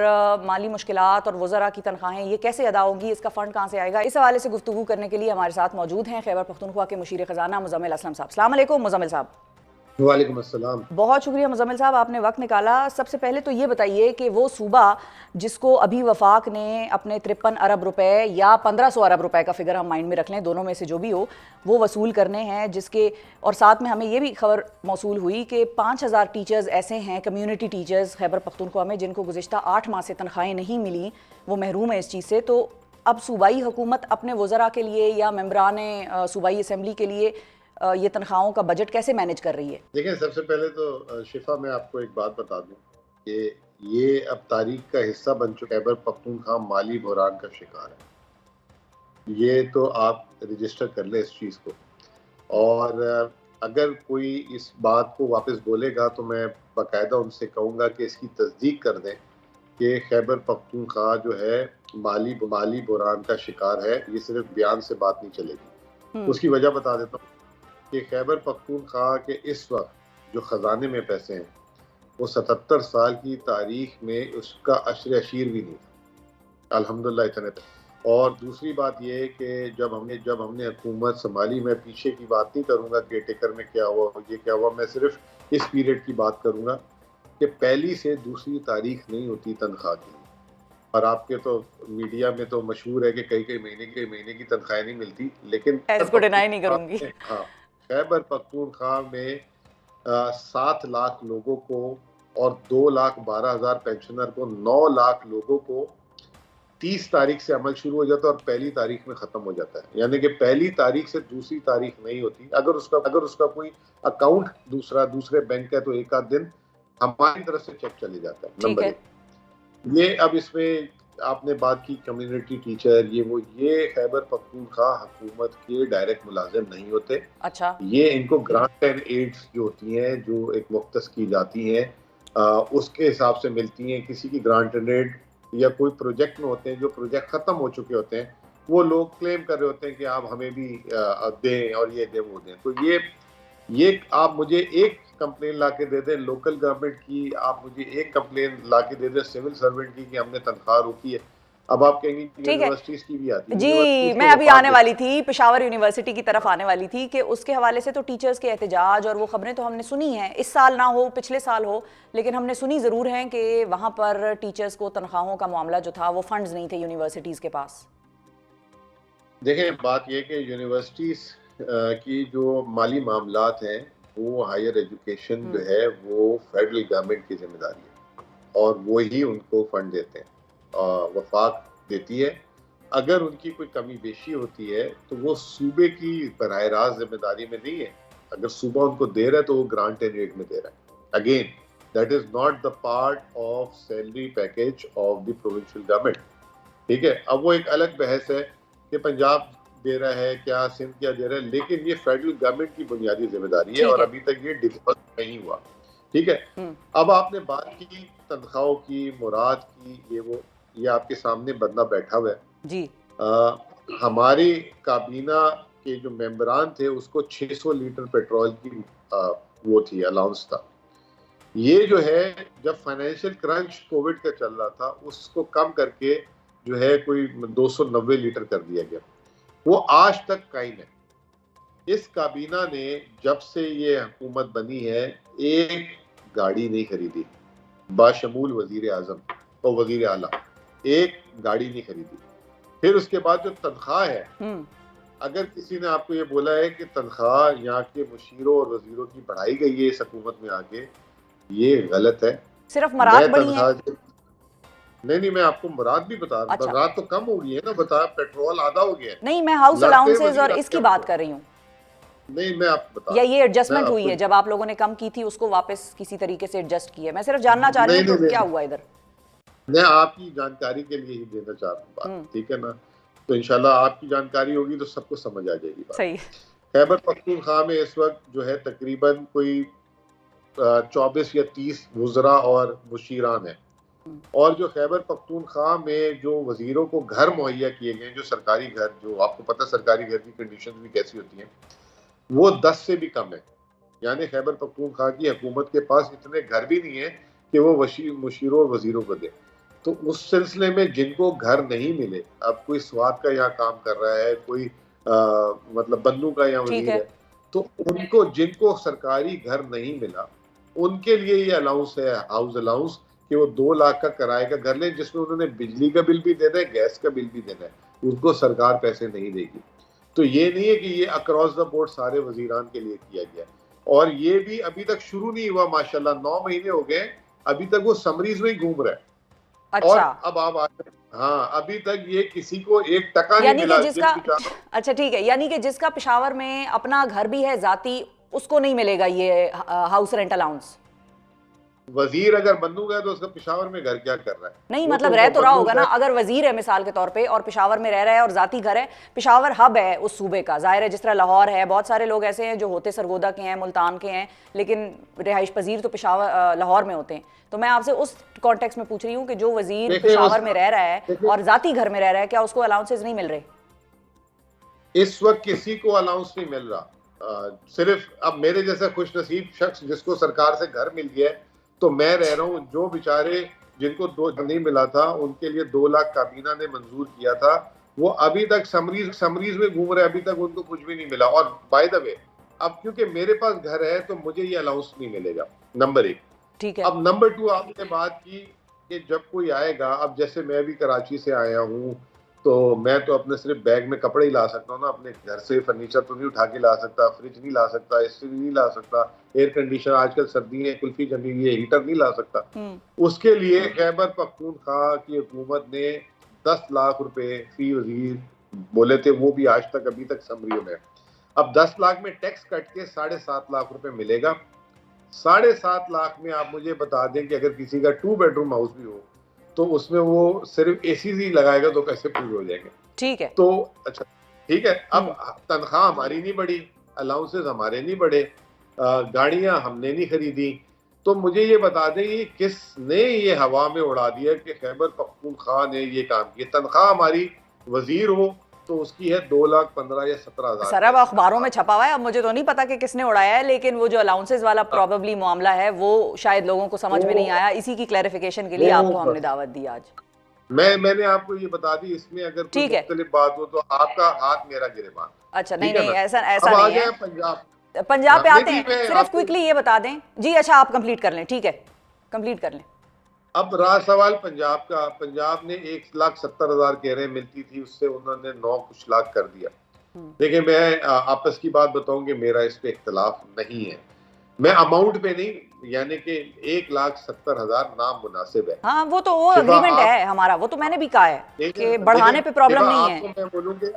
مالی مشکلات اور وزراء کی تنخواہیں یہ کیسے ادا ہوں گی, اس کا فنڈ کہاں سے آئے گا, اس حوالے سے گفتگو کرنے کے لیے ہمارے ساتھ موجود ہیں خیبر پختونخوا کے مشیر خزانہ مزمل اسلم صاحب. السلام علیکم مزمل صاحب. وعلیکم السلام. بہت شکریہ مزمل صاحب, آپ نے وقت نکالا. سب سے پہلے تو یہ بتائیے کہ وہ صوبہ جس کو ابھی وفاق نے اپنے 53 ارب روپے یا 1500 ارب روپے کا فگر ہم مائنڈ میں رکھ لیں, دونوں میں سے جو بھی ہو, وہ وصول کرنے ہیں, جس کے اور ساتھ میں ہمیں یہ بھی خبر موصول ہوئی کہ 5000 ٹیچرز ایسے ہیں, کمیونٹی ٹیچرز خیبر پختونخوا میں, جن کو گزشتہ 8 ماہ سے تنخواہیں نہیں ملی, وہ محروم ہیں اس چیز سے. تو اب صوبائی حکومت اپنے وزراء کے لیے یا ممبران صوبائی اسمبلی کے لیے یہ تنخواہوں کا بجٹ کیسے مینج کر رہی ہے؟ دیکھیں, سب سے پہلے تو شفا میں آپ کو ایک بات بتا دوں کہ یہ اب تاریخ کا حصہ بن چکا ہے. خیبر پختونخوا مالی بحران کا شکار ہے, یہ تو آپ رجسٹر کر لیں اس چیز کو. اور اگر کوئی اس بات کو واپس بولے گا تو میں باقاعدہ ان سے کہوں گا کہ اس کی تصدیق کر دیں کہ خیبر پختونخوا جو ہے مالی بحران کا شکار ہے. یہ صرف بیان سے بات نہیں چلے گی. اس کی وجہ بتا دیتا ہوں کہ خیبر پختونخوا کے اس وقت جو خزانے میں پیسے ہیں وہ 77 سال کی تاریخ میں اس کا عشر اشیر بھی نہیں تھا, الحمدللہ اتنے تک. اور دوسری بات یہ ہے کہ جب ہم نے حکومت سنبھالی, میں پیچھے کی بات نہیں کروں گا کہ ٹیکر میں کیا ہوا یہ کیا ہوا, میں صرف اس پیریڈ کی بات کروں گا کہ پہلی سے دوسری تاریخ نہیں ہوتی تنخواہ کی. اور آپ کے تو میڈیا میں تو مشہور ہے کہ کئی مہینے کی تنخواہیں نہیں ملتی, لیکن اس کو ڈینائی نہیں کروں گی. ہاں, خیبر پختونخوا میں 7 لاکھ لوگوں کو اور 2,12,000 پینشنر کو, 9 لاکھ لوگوں کو 30 تاریخ سے عمل شروع ہو جاتا ہے اور پہلی تاریخ میں ختم ہو جاتا ہے. یعنی کہ پہلی تاریخ سے دوسری تاریخ نہیں ہوتی. اگر اس کا کوئی اکاؤنٹ دوسرے بینک ہے تو ایک آدھ دن ہماری طرف سے چیک چلے جاتا ہے. نمبر 1 یہ. اب اس میں آپ نے بات کی کمیونٹی ٹیچر, یہ خیبر پختونخوا حکومت کے ڈائریکٹ ملازم نہیں ہوتے. اچھا, یہ ان کو گرانٹ اینڈ ایڈز جو ہوتی ہیں, جو ایک مختص کی جاتی ہیں, اس کے حساب سے ملتی ہیں. کسی کی گرانٹ اینڈ ایڈ یا کوئی پروجیکٹ میں ہوتے ہیں, جو پروجیکٹ ختم ہو چکے ہوتے ہیں, وہ لوگ کلیم کر رہے ہوتے ہیں کہ آپ ہمیں بھی دیں اور یہ دیں وہ دیں. تو یہ آپ مجھے ایک کمپلین لا کے دے دیں لوکل گورنمنٹ کی, آپ مجھے ایک کمپلین لا کے دے دیں سول سرونٹ کی کہ ہم نے تنخواہ روکی ہے. اب آپ کہیں گے یونیورسٹیز کی بھی آتی ہے. جی, میں ابھی آنے والی تھی, پشاور یونیورسٹی کی طرف آنے والی تھی کہ اس کے حوالے سے تو ٹیچرز کے احتجاج اور وہ خبریں تو ہم نے سنی ہیں, اس سال نہ ہو پچھلے سال ہو, لیکن ہم نے سنی ضرور ہیں کہ وہاں پر ٹیچرز کو تنخواہوں کا معاملہ جو تھا وہ فنڈز نہیں تھے یونیورسٹیز کے پاس. دیکھیں, بات یہ کہ یونیورسٹیز کی جو مالی معاملات ہیں وہ ہائر ایجوکیشن جو ہے وہ فیڈرل گورنمنٹ کی ذمہ داری ہے. اور وہی ان کو فنڈ دیتے ہیں، وفاق دیتی ہے. اگر ان کی کوئی کمی بیشی ہوتی ہے تو وہ صوبے کی براہ راست ذمہ داری میں نہیں ہے. اگر صوبہ ان کو دے رہا ہے تو وہ گرانٹ اینڈ ایڈ میں دے رہا ہے. Again that is not the part of salary package of the provincial government. ٹھیک ہے، اب وہ ایک الگ بحث ہے کہ پنجاب دے رہا ہے کیا، سندھ کیا دے رہا ہے، لیکن یہ فیڈرل گورنمنٹ کی بنیادی ذمہ داری ہے اور ابھی تک یہ ڈسبرس نہیں ہوا. ٹھیک ہے، اب آپ نے بات کی تنخواہوں کی، مراد کی، یہ آپ کے سامنے بندہ بیٹھا ہوا ہے جی. ہماری کابینہ کے جو ممبران تھے اس کو 600 لیٹر پیٹرول کی وہ تھی، الاؤنس تھا. یہ جو ہے جب فائنینشیل کرنچ کووڈ کا چل رہا تھا اس کو کم کر کے جو ہے کوئی 290 لیٹر کر دیا گیا. وہ آج تک قائم ہے. اس کابینہ نے جب سے یہ حکومت بنی ہے ایک گاڑی نہیں خریدی، باشمول وزیر اعظم اور وزیر اعلیٰ، ایک گاڑی نہیں خریدی. پھر اس کے بعد جو تنخواہ ہے، اگر کسی نے آپ کو یہ بولا ہے کہ تنخواہ یہاں کے مشیروں اور وزیروں کی بڑھائی گئی ہے اس حکومت میں آ کے، یہ غلط ہے. صرف مراد بڑی ہیں. نہیں میں آپ کو مراد بھی بتا رہا ہوں. مراد تو کم ہو گئی ہے نا، بتا پیٹرول آدھا ہو گیا ہے. نہیں میں ہاؤس الاؤنسز اور اس کی بات کر رہی ہوں. نہیں میں آپ کو بتا، یا یہ ایڈجسٹمنٹ ہوئی ہے جب آپ لوگوں نے کم کی تھی اس کو واپس کسی طریقے سے ایڈجسٹ کیا ہے؟ میں صرف جاننا چاہ رہی ہوں کیا ہوا ادھر. میں آپ کی جانکاری کے لیے ہی دینا چاہ رہا ہوں بات، ٹھیک ہے نا. تو انشاءاللہ آپ کی جانکاری ہوگی تو سب کو سمجھ آ جائے گی بات. صحیح. خیبر پختونخوا میں اس وقت جو ہے تقریباً کوئی 24 یا 30 وزراء اور مشیران ہیں. اور جو خیبر پختونخوا میں جو وزیروں کو گھر مہیا کیے گئے، جو سرکاری گھر، جو آپ کو پتہ سرکاری گھر کی کنڈیشن بھی کیسی ہوتی ہیں، وہ 10 سے بھی کم ہے. یعنی خیبر پختونخوا کی حکومت کے پاس اتنے گھر بھی نہیں ہیں کہ وہ مشیروں اور وزیروں کو دے. تو اس سلسلے میں جن کو گھر نہیں ملے، اب کوئی سوات کا یہاں کام کر رہا ہے، کوئی مطلب بنو کا یہاں وزیر ہے، تو ان کو جن کو سرکاری گھر نہیں ملا ان کے لیے یہ الاؤنس ہے، ہاؤس الاؤنس، کہ وہ 2 لاکھ کا کرائے کا گھر لیں جس میں انہوں نے بجلی کا بل بھی دینا ہے، گیس کا بل بھی دینا ہے. ان کو سرکار پیسے نہیں دے گی. تو یہ نہیں ہے کہ یہ اکراس دا بورڈ سارے وزیران کے لیے کیا گیا. اور یہ بھی ابھی تک شروع نہیں ہوا، ماشاءاللہ 9 مہینے ہو گئے، ابھی تک وہ سمریز میں ہی گھوم رہا ہے. اور اب آپ ہاں ابھی تک یہ کسی کو 1 ٹکا نہیں ملا. اچھا ٹھیک ہے، یعنی کہ جس کا پشاور میں اپنا گھر بھی ہے ذاتی، اس کو نہیں ملے گا یہ ہاؤس رینٹ الاؤنس. وزیر اگر بنو گا تو اس کا پشاور میں گھر کیا کر رہا ہے؟ نہیں مطلب رہ تو رہا ہوگا نا. اگر وزیر ہے مثال کے طور پہ اور پشاور میں رہ رہا ہے اور ذاتی گھر ہے، پشاور ہب ہے اس صوبے کا، ظاہر ہے جس طرح لاہور ہے. بہت سارے لوگ ایسے ہیں جو ہوتے سرگودا کے ہیں، ملتان کے ہیں، لیکن رہائش پذیر تو پشاور لاہور میں ہوتے ہیں. تو میں آپ سے اس کانٹیکس میں پوچھ رہی ہوں کہ جو وزیر پشاور میں رہ رہا ہے اور ذاتی گھر میں رہ رہا ہے، کیا اس کو الاؤنسز نہیں مل رہے؟ اس وقت کسی کو الاؤنس نہیں مل رہا. صرف اب میرے جیسا خوش نصیب شخص جس کو سرکار سے گھر مل گیا ہے تو میں رہ رہا ہوں. جو بیچارے جن کو 2 نہیں ملا تھا ان کے لیے 2 لاکھ کابینہ نے منظور کیا تھا، وہ ابھی تک سمریز میں گھوم رہے، ابھی تک ان کو کچھ بھی نہیں ملا. اور بائی دا وے اب کیونکہ میرے پاس گھر ہے تو مجھے یہ الاؤنس نہیں ملے گا، نمبر 1. ٹھیک ہے. اب نمبر 2 آپ نے بات کی کہ جب کوئی آئے گا، اب جیسے میں بھی کراچی سے آیا ہوں تو میں تو اپنے صرف بیگ میں کپڑے ہی لا سکتا ہوں نا، اپنے گھر سے فرنیچر تو نہیں اٹھا کے لا سکتا، فریج نہیں لا سکتا، اے سی نہیں لا سکتا، ایئر کنڈیشن آج کل سردی ہے، کلفی جمی ہوئی ہے، ہیٹر نہیں لا سکتا. اس کے لیے خیبر پختونخوا کی حکومت نے 10 لاکھ روپے فی وزیر بولے تھے، وہ بھی آج تک ابھی تک سمریوں میں. اب 10 لاکھ میں ٹیکس کٹ کے 7.5 لاکھ روپے ملے گا. 7.5 لاکھ میں آپ مجھے بتا دیں کہ اگر کسی کا 2 بیڈروم ہاؤس بھی ہو تو اس میں وہ صرف اے سی ہی لگائے گا تو کیسے پورے ہو جائیں گے؟ ٹھیک ہے. تو اچھا ٹھیک ہے. اب تنخواہ ہماری نہیں بڑھی، الاؤنسز ہمارے نہیں بڑھے، گاڑیاں ہم نے نہیں خریدی. تو مجھے یہ بتا دیں یہ کس نے یہ ہوا میں اڑا دیا کہ خیبر پختونخوا نے یہ کام کیا؟ تنخواہ ہماری وزیر ہو تو اس کی ہے 2,15,000 یا 17,000. سر اب اخباروں میں چھپا ہوا ہے، اب مجھے تو نہیں پتا کہ کس نے اڑایا ہے، لیکن وہ جو الاؤنسز والا پروبیبلی معاملہ ہے وہ شاید لوگوں کو سمجھ میں نہیں آیا. اسی کی کلیریفیکیشن کے لیے آپ کو ہم نے دعوت دی آج. میں نے آپ کو یہ بتا دی، اس میں اگر کوئی مختلف بات ہو تو آپ کا ہاتھ میرا گریبان. اچھا نہیں ایسا نہیں ہے. پنجاب پہ آتے ہیں، صرف کوئکلی یہ بتا دیں. جی اچھا آپ کمپلیٹ کر لیں. ٹھیک ہے کمپلیٹ کر لیں. اب رہا سوال پنجاب کا. پنجاب نے 1,70,000 کہہ رہے ملتی تھی، اس سے انہوں نے 9 کچھ لاکھ کر دیا. دیکھیں میں آپس کی بات بتاؤں کہ میرا اس پہ اختلاف نہیں ہے. میں اماؤنٹ پہ نہیں، یعنی کہ 1,70,000 نامناسب ہے. ہاں وہ تو وہ اگریمنٹ ہے ہمارا, وہ تو میں نے بھی کہا ہے کہ بڑھانے پہ پرابلم نہیں ہے. آپ کو میں بولوں کہ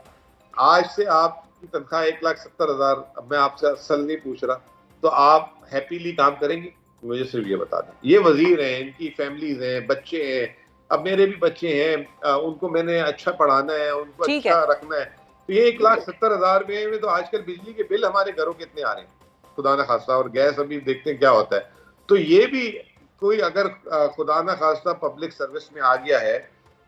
آج سے آپ کی تنخواہ 1,70,000, اب میں آپ سے اصل نہیں پوچھ رہا, تو آپ ہیپیلی کام کریں گے؟ مجھے صرف یہ بتا دیں. یہ وزیر ہیں, ان کی فیملیز ہیں, بچے ہیں, اب میرے بھی بچے ہیں, ان کو میں نے اچھا پڑھانا ہے, ان کو اچھا رکھنا ہے. تو یہ 1,70,000 میں تو آج کل بجلی کے بل ہمارے گھروں کتنے آ رہے ہیں خدا نہ خواستہ, اور گیس ابھی دیکھتے ہیں کیا ہوتا ہے. تو یہ بھی کوئی اگر خدا نہ خواستہ پبلک سروس میں آ گیا ہے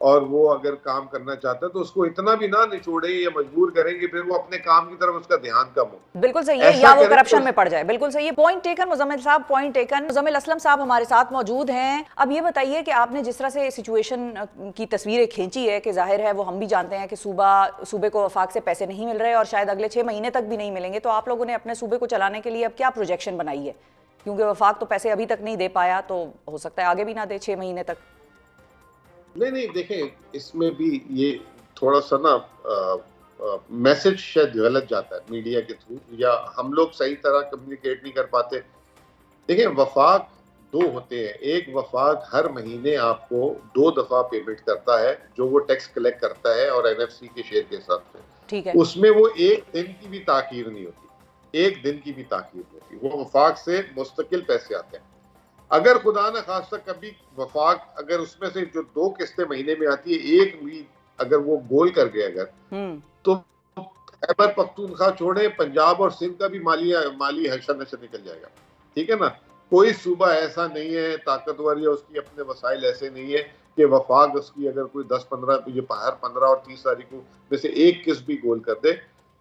اور وہ اگر کام کرنا چاہتا ہے تو اس کو اتنا بھی نہ نچوڑیں یا مجبور کریں کہ پھر وہ اپنے کام کی طرف اس کا دھیان کم ہو. بالکل صحیح ہے, یا وہ کرپشن میں پڑ جائے. بالکل صحیح ہے, پوائنٹ ٹیکن مزمل صاحب, پوائنٹ ٹیکن. مزمل اسلم صاحب ہمارے ساتھ موجود ہیں. اب یہ بتائیے کہ آپ نے جس طرح سے سچویشن کی تصویریں کھینچی ہے, کہ ظاہر ہے وہ ہم بھی جانتے ہیں کہ صوبے کو وفاق سے پیسے نہیں مل رہے اور شاید اگلے 6 مہینے تک بھی نہیں ملیں گے, تو آپ لوگوں نے اپنے صوبے کو چلانے کے لیے اب کیا پروجیکشن بنائی ہے؟ کیونکہ وفاق تو پیسے ابھی تک نہیں دے پایا, تو ہو سکتا ہے آگے بھی نہ دے 6 مہینے تک. نہیں دیکھیں, اس میں بھی یہ تھوڑا سا نا میسج شاید غلط جاتا ہے میڈیا کے تھرو, یا ہم لوگ صحیح طرح کمیونیکیٹ نہیں کر پاتے. دیکھیں, وفاق 2 ہوتے ہیں. ایک وفاق ہر مہینے آپ کو 2 دفعہ پیمنٹ کرتا ہے جو وہ ٹیکس کلیکٹ کرتا ہے اور NFC کے شیئر کے حساب سے. ٹھیک ہے, اس میں وہ 1 دن کی بھی تاخیر نہیں ہوتی, 1 دن کی بھی تاخیر نہیں ہوتی. وہ وفاق سے مستقل پیسے آتے ہیں. اگر خدا نہ خواستہ کبھی وفاق اگر اس میں سے جو 2 قسطیں مہینے میں آتی ہے, ایک بھی اگر وہ گول کر گئے اگر, تو خیبر پختونخوا چھوڑے, پنجاب اور سندھ کا بھی مالی حشر نشر نکل جائے گا. ٹھیک ہے نا. کوئی صوبہ ایسا نہیں ہے طاقتور یا اس کی اپنے وسائل ایسے نہیں ہے کہ وفاق اس کی اگر کوئی 10-15 ہر 15 اور 30 تاریخ کو میں سے ایک قسط بھی گول کر دے,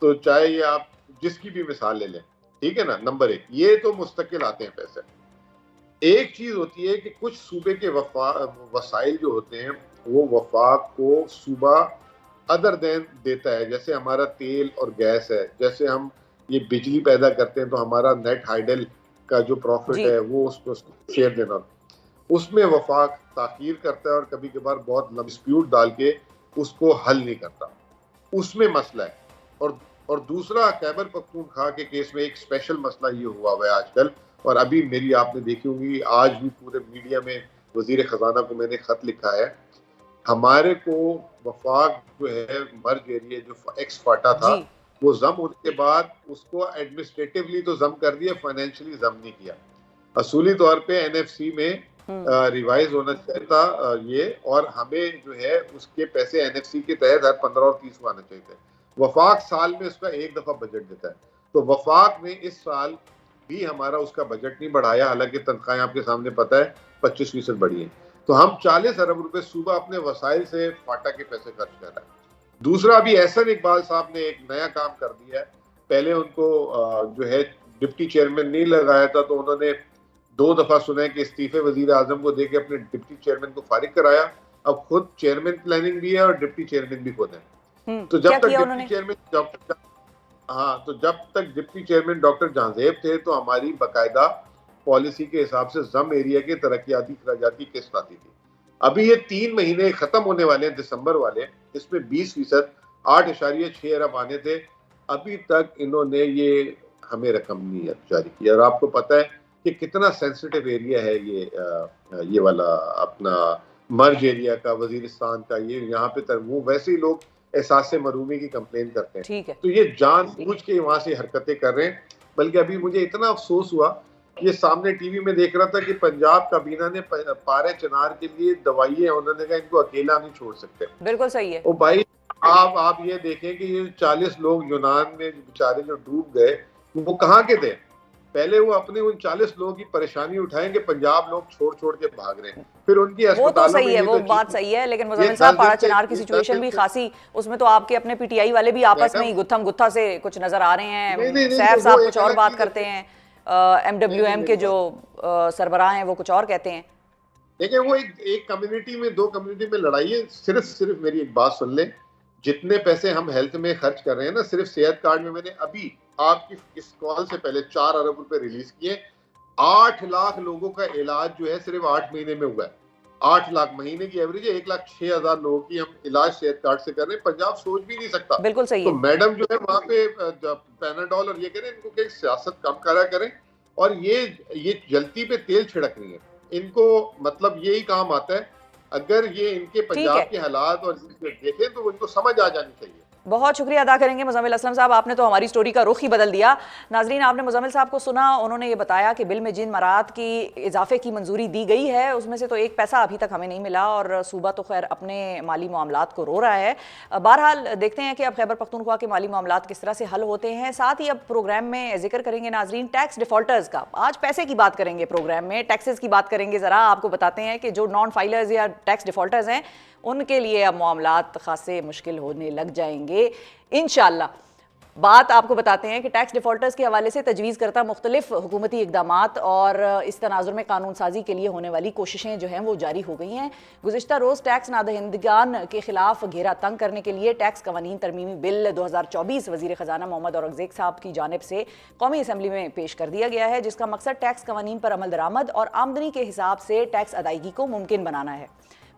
تو چاہے یہ آپ جس کی بھی مثال لے لیں. ٹھیک ہے نا. نمبر 1, یہ تو مستقل آتے ہیں پیسے. ایک چیز ہوتی ہے کہ کچھ صوبے کے وسائل جو ہوتے ہیں وہ وفاق کو صوبہ ادر دین دیتا ہے. جیسے ہمارا تیل اور گیس ہے, جیسے ہم یہ بجلی پیدا کرتے ہیں تو ہمارا نیٹ ہائیڈل کا جو پروفٹ ہے وہ اس کو شیئر دینا, اس میں وفاق تاخیر کرتا ہے اور کبھی کبھار بہت ڈسپیوٹ ڈال کے اس کو حل نہیں کرتا. اس میں مسئلہ ہے. اور دوسرا, خیبر پختونخوا کے کیس میں ایک اسپیشل مسئلہ یہ ہوا ہے آج کل, اور ابھی میری آپ نے دیکھی ہوگی آج بھی پورے میڈیا میں وزیر خزانہ کو میں نے خط لکھا ہے. ہمارے کو وفاق جو ہے مرج ایریا جو ایکس فاٹا تھا وہ ضم ہونے کے بعد اس کو ایڈمنسٹریٹیولی تو ضم کر دیا, فائنینشلی ضم نہیں کیا. اصولی طور پہ NFC میں ریوائز ہونا چاہیے تھا یہ, اور ہمیں جو ہے اس کے پیسے NFC کے تحت ہر 15 اور 30 کو آنا چاہیے تھے. وفاق سال میں اس کا 1 دفعہ بجٹ دیتا ہے, تو وفاق نے اس سال بھی ہمارا اس کا بجٹ نہیں بڑھایا, حالانکہ تنخواہیں آپ کے سامنے پتہ ہے 25% بڑھی ہیں. تو ہم 40 ارب روپے صوبہ اپنے وسائل سے فاٹا کے پیسے خرچ کر رہا ہے. دوسرا, ابھی احسن اقبال صاحب نے ایک نیا کام کر دیا ہے. پہلے ان کو جو ہے ڈپٹی چیئرمین نہیں لگایا تھا, تو انہوں نے 2 دفعہ سنا ہے کہ استعفے وزیر اعظم کو دے کے اپنے ڈپٹی چیئرمین کو فارغ کرایا. اب خود چیئرمین پلاننگ بھی ہے اور ڈپٹی چیئرمین بھی خود ہے. تو جب تک ڈپٹی چیئرمین تو جب تک ڈپٹی چیئرمین ڈاکٹر جہانزیب تھے تو ہماری باقاعدہ پالیسی کے حساب سے ضم ایریا کے ترقیاتی اخراجاتی قسط آتی تھی. ابھی یہ 3 مہینے ختم ہونے والے ہیں دسمبر والے, اس میں 20% 8.6 ارب آنے تھے. ابھی تک انہوں نے یہ ہمیں رقم نہیں جاری کی. اور آپ کو پتہ ہے کہ کتنا سینسٹیو ایریا ہے یہ والا اپنا مرج ایریا کا, وزیرستان کا. یہ یہاں پہ وہ ویسے ہی لوگ احساس مرومی کی کمپلین کرتے ہیں. تو یہ جان بوجھ کے وہاں سے حرکتیں کر رہے ہیں. بلکہ ابھی مجھے اتنا افسوس ہوا, یہ سامنے ٹی وی میں دیکھ رہا تھا کہ پنجاب کابینہ نے پارے چنار کے لیے دوائیں, انہوں نے کہا ان کو اکیلا نہیں چھوڑ سکتے. بالکل صحیح ہے. او بھائی, آپ یہ دیکھیں کہ یہ 40 لوگ یونان میں بیچارے جو ڈوب گئے وہ کہاں کے تھے. پہلے وہ اپنے ان 40 لوگوں کی پریشانی اٹھائیں گے, پنجاب لوگ چھوڑ کے بھاگ رہے ہیں. پھر ان کی وہ تو صحیح ہے, وہ بات صحیح ہے, لیکن مزمل صاحب پارا چنار کی سچویشن بھی خاصی, اس میں تو آپ کے اپنے PTI والے بھی آپس میں ہی گتھم گتھا سے کچھ نظر آ رہے ہیں. سیف صاحب کچھ اور بات کرتے ہیں, MWM کے جو سربراہ ہیں وہ کچھ اور کہتے ہیں. دیکھیں, وہ ایک کمیونٹی میں 2 کمیونٹی میں لڑائی ہے. صرف میری ایک بات سن لیں, جتنے پیسے ہم ہیلتھ میں خرچ کر رہے ہیں نا, صرف صحت کارڈ میں نے ابھی آپ کی اس کال سے پہلے 4 ارب روپے ریلیز کیے. 8 لاکھ لوگوں کا علاج جو ہے صرف 8 مہینے میں ہوا ہے. 8 لاکھ مہینے کی ایوریج ہے. 1,06,000 لوگوں کی ہم علاج صحت کارڈ سے کر رہے ہیں. پنجاب سوچ بھی نہیں سکتا. بالکل صحیح ہے. تو میڈم جو ہے وہاں پہ پیناڈول اور یہ کریں, ان کو کہ سیاست کم کرا کریں. اور یہ جلتی پہ تیل چھڑک رہی ہیں. ان کو مطلب یہی کام آتا ہے. اگر یہ ان کے پنجاب کے حالات اور دیکھیں تو ان کو سمجھ آ جانی چاہیے. بہت شکریہ ادا کریں گے مزمل اسلم صاحب، آپ نے تو ہماری سٹوری کا رخ ہی بدل دیا. ناظرین، آپ نے مزمل صاحب کو سنا، انہوں نے یہ بتایا کہ بل میں جن مراعات کی اضافے کی منظوری دی گئی ہے اس میں سے تو ایک پیسہ ابھی تک ہمیں نہیں ملا، اور صوبہ تو خیر اپنے مالی معاملات کو رو رہا ہے. بہرحال دیکھتے ہیں کہ اب خیبر پختونخوا کے مالی معاملات کس طرح سے حل ہوتے ہیں. ساتھ ہی اب پروگرام میں ذکر کریں گے ناظرین ٹیکس ڈیفالٹرز کا. آج پیسے کی بات کریں گے پروگرام میں، ٹیکسز کی بات کریں گے. ذرا آپ کو بتاتے ہیں کہ جو نان فائلرز یا ٹیکس ڈیفالٹرز ہیں ان کے لیے اب معاملات خاصے مشکل ہونے لگ جائیں گے انشاءاللہ. بات آپ کو بتاتے ہیں کہ ٹیکس ڈیفالٹرز کے حوالے سے تجویز کرتا مختلف حکومتی اقدامات اور اس تناظر میں قانون سازی کے لیے ہونے والی کوششیں جو ہیں وہ جاری ہو گئی ہیں. گزشتہ روز ٹیکس نادہندگان کے خلاف گھیرا تنگ کرنے کے لیے ٹیکس قوانین ترمیمی بل 2024 وزیر خزانہ محمد اورنگزیب صاحب کی جانب سے قومی اسمبلی میں پیش کر دیا گیا ہے، جس کا مقصد ٹیکس قوانین پر عمل درآمد اور آمدنی کے حساب سے ٹیکس ادائیگی کو ممکن بنانا ہے.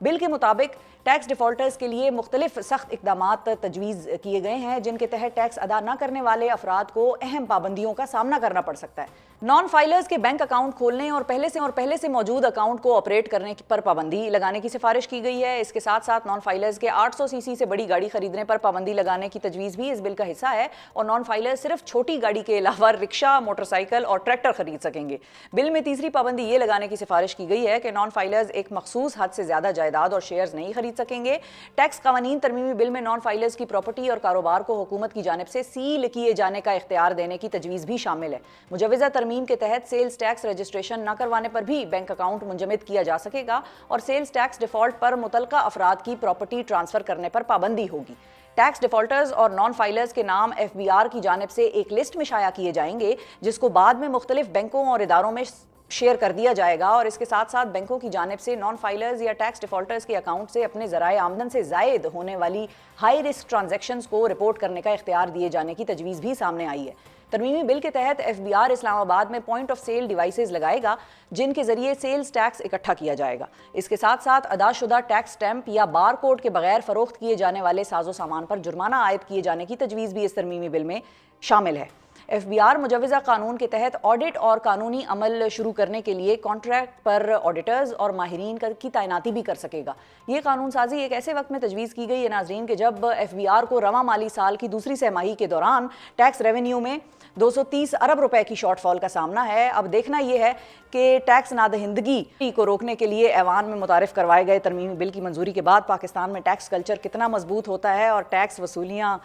بل کے مطابق ٹیکس ڈیفالٹرز کے لیے مختلف سخت اقدامات تجویز کیے گئے ہیں جن کے تحت ٹیکس ادا نہ کرنے والے افراد کو اہم پابندیوں کا سامنا کرنا پڑ سکتا ہے. نان فائلرز کے بینک اکاؤنٹ کھولنے اور پہلے سے موجود اکاؤنٹ کو آپریٹ کرنے پر پابندی لگانے کی سفارش کی گئی ہے. اس کے ساتھ ساتھ نان فائلرز کے 800 سی سی سے بڑی گاڑی خریدنے پر پابندی لگانے کی تجویز بھی اس بل کا حصہ ہے، اور نان فائلرز صرف چھوٹی گاڑی کے علاوہ رکشہ، موٹر سائیکل اور ٹریکٹر خرید سکیں گے. بل میں تیسری پابندی یہ لگانے کی سفارش کی گئی ہے کہ نان فائلرز ایک مخصوص حد سے زیادہ جائیداد اور شیئرز نہیں خرید سکیں گے. ٹیکس قوانین ترمیمی بل میں نان فائلرز کی پراپرٹی اور کاروبار کو حکومت کی جانب سے سیل کیے جانے کا اختیار دینے کی تجویز بھی شامل ہے. مجوزہ ترمیم کے تحت سیلز ٹیکس رجسٹریشن نہ کروانے پر بھی بینک اکاؤنٹ منجمد کیا جا سکے گا، اور سیلز ٹیکس ڈیفالٹ پر متعلقہ افراد کی پراپرٹی ٹرانسفر کرنے پر پابندی ہوگی. ٹیکس ڈیفالٹرز اور نان فائلرز کے نام ایف بی آر کی جانب سے ایک لسٹ میں شائع کیے جائیں گے جس کو بعد میں مختلف بینکوں اور اداروں میں شیئر کر دیا جائے گا، اور اس کے ساتھ ساتھ بینکوں کی جانب سے نان فائلرز یا ٹیکس ڈیفالٹرز کے اکاؤنٹ سے اپنے ذرائع آمدن سے زائد ہونے والی ہائی رسک ٹرانزیکشنز کو رپورٹ کرنے کا اختیار دیے جانے کی تجویز بھی سامنے آئی ہے. ترمیمی بل کے تحت ایف بی آر اسلام آباد میں پوائنٹ آف سیل ڈیوائسز لگائے گا جن کے ذریعے سیلز ٹیکس اکٹھا کیا جائے گا. اس کے ساتھ ساتھ ادا شدہ ٹیکس سٹیمپ یا بار کوڈ کے بغیر فروخت کیے جانے والے ساز و سامان پر جرمانہ عائد کیے جانے کی تجویز بھی اس ترمیمی بل میں شامل ہے. ایف بی آر مجوزہ قانون کے تحت آڈٹ اور قانونی عمل شروع کرنے کے لیے کانٹریکٹ پر آڈیٹرز اور ماہرین کی تعیناتی بھی کر سکے گا. یہ قانون سازی ایک ایسے وقت میں تجویز کی گئی ہے ناظرین کہ جب ایف بی آر کو رواں مالی سال کی دوسری سہ ماہی کے دوران ٹیکس ریونیو میں 230 ارب روپے کی شارٹ فال کا سامنا ہے. اب دیکھنا یہ ہے کہ ٹیکس نادہندگی کو روکنے کے لیے ایوان میں متعارف کروائے گئے ترمیمی بل کی منظوری کے بعد پاکستان میں ٹیکس کلچر کتنا مضبوط ہوتا ہے اور ٹیکس وصولیاں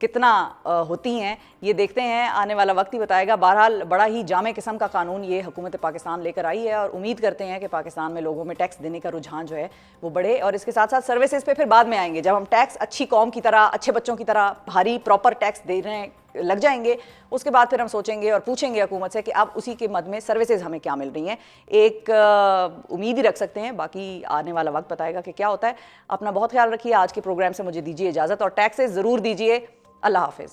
کتنا ہوتی ہیں، یہ دیکھتے ہیں، آنے والا وقت ہی بتائے گا. بہرحال بڑا ہی جامع قسم کا قانون یہ حکومت پاکستان لے کر آئی ہے، اور امید کرتے ہیں کہ پاکستان میں لوگوں میں ٹیکس دینے کا رجحان جو ہے وہ بڑھے. اور اس کے ساتھ ساتھ سروسز پہ پھر بعد میں آئیں گے. جب ہم ٹیکس اچھی قوم کی طرح، اچھے بچوں کی طرح بھاری پراپر ٹیکس دینے لگ جائیں گے، اس کے بعد پھر ہم سوچیں گے اور پوچھیں گے حکومت سے کہ اب اسی کے مد میں سروسز ہمیں کیا مل رہی ہیں. ایک امید ہی رکھ سکتے ہیں، باقی آنے والا وقت بتائے گا کہ کیا ہوتا ہے. اپنا بہت خیال رکھیے. آج کے پروگرام سے مجھے دیجیے اجازت، اور ٹیکسز ضرور دیجیے. اللہ حافظ.